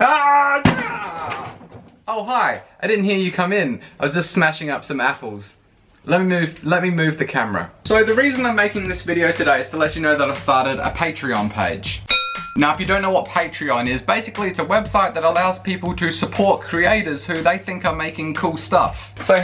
Ah! Oh, hi. I didn't hear you come in. I was just smashing up some apples. Let me move the camera. So the reason I'm making this video today is to let you know that I've started a Patreon page. Now, if you don't know what Patreon is, basically it's a website that allows people to support creators who they think are making cool stuff. So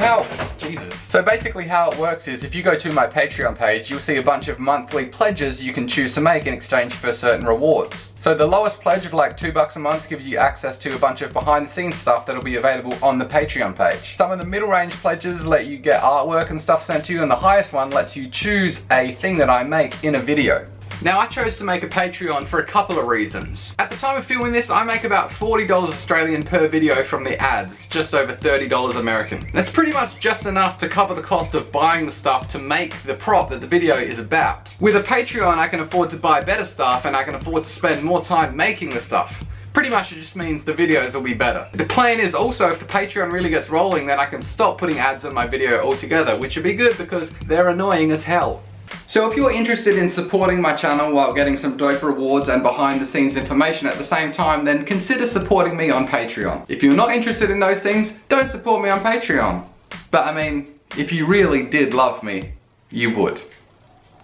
basically how it works is if you go to my Patreon page, you'll see a bunch of monthly pledges you can choose to make in exchange for certain rewards. So the lowest pledge of like $2 a month gives you access to a bunch of behind the scenes stuff that'll be available on the Patreon page. Some of the middle range pledges let you get artwork and stuff sent to you, and the highest one lets you choose a thing that I make in a video. Now, I chose to make a Patreon for a couple of reasons. At the time of filming this, I make about $40 Australian per video from the ads, just over $30 American. That's pretty much just enough to cover the cost of buying the stuff to make the prop that the video is about. With a Patreon, I can afford to buy better stuff and I can afford to spend more time making the stuff. Pretty much it just means the videos will be better. The plan is also if the Patreon really gets rolling, then I can stop putting ads on my video altogether, which would be good because they're annoying as hell. So if you're interested in supporting my channel while getting some dope rewards and behind the scenes information at the same time, then consider supporting me on Patreon. If you're not interested in those things, don't support me on Patreon. But I mean, if you really did love me, you would.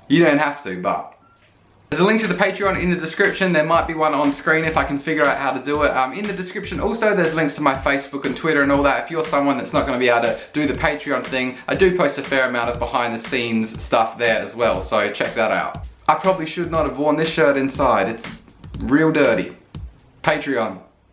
You don't have to, but. There's a link to the Patreon in the description. There might be one on screen if I can figure out how to do it. In the description also there's links to my Facebook and Twitter and all that. If you're someone that's not going to be able to do the Patreon thing, I do post a fair amount of behind the scenes stuff there as well, so check that out. I probably should not have worn this shirt inside. It's real dirty. Patreon.